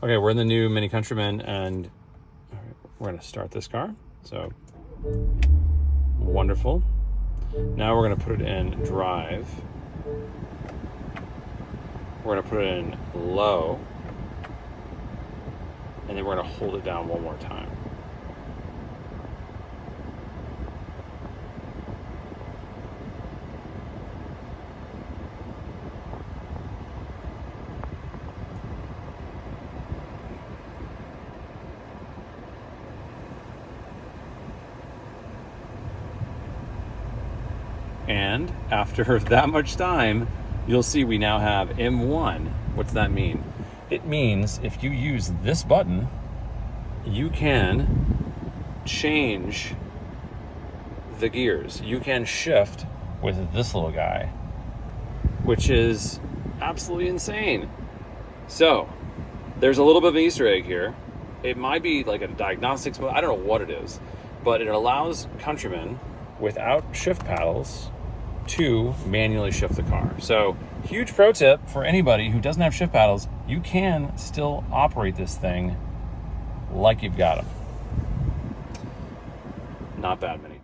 Okay, we're in the new Mini Countryman, and we're gonna start this car. So, wonderful. Now we're gonna put it in drive. We're gonna put it in low, and then we're gonna hold it down one more time. And after that much time, you'll see we now have M1. What's that mean? It means if you use this button, you can change the gears. You can shift with this little guy, which is absolutely insane. So there's a little bit of an Easter egg here. It might be like a diagnostics mode. I don't know what it is, but it allows Countryman without shift paddles to manually shift the car. So huge pro tip for anybody who doesn't have shift paddles, you can still operate this thing like you've got them. Not bad, Mini.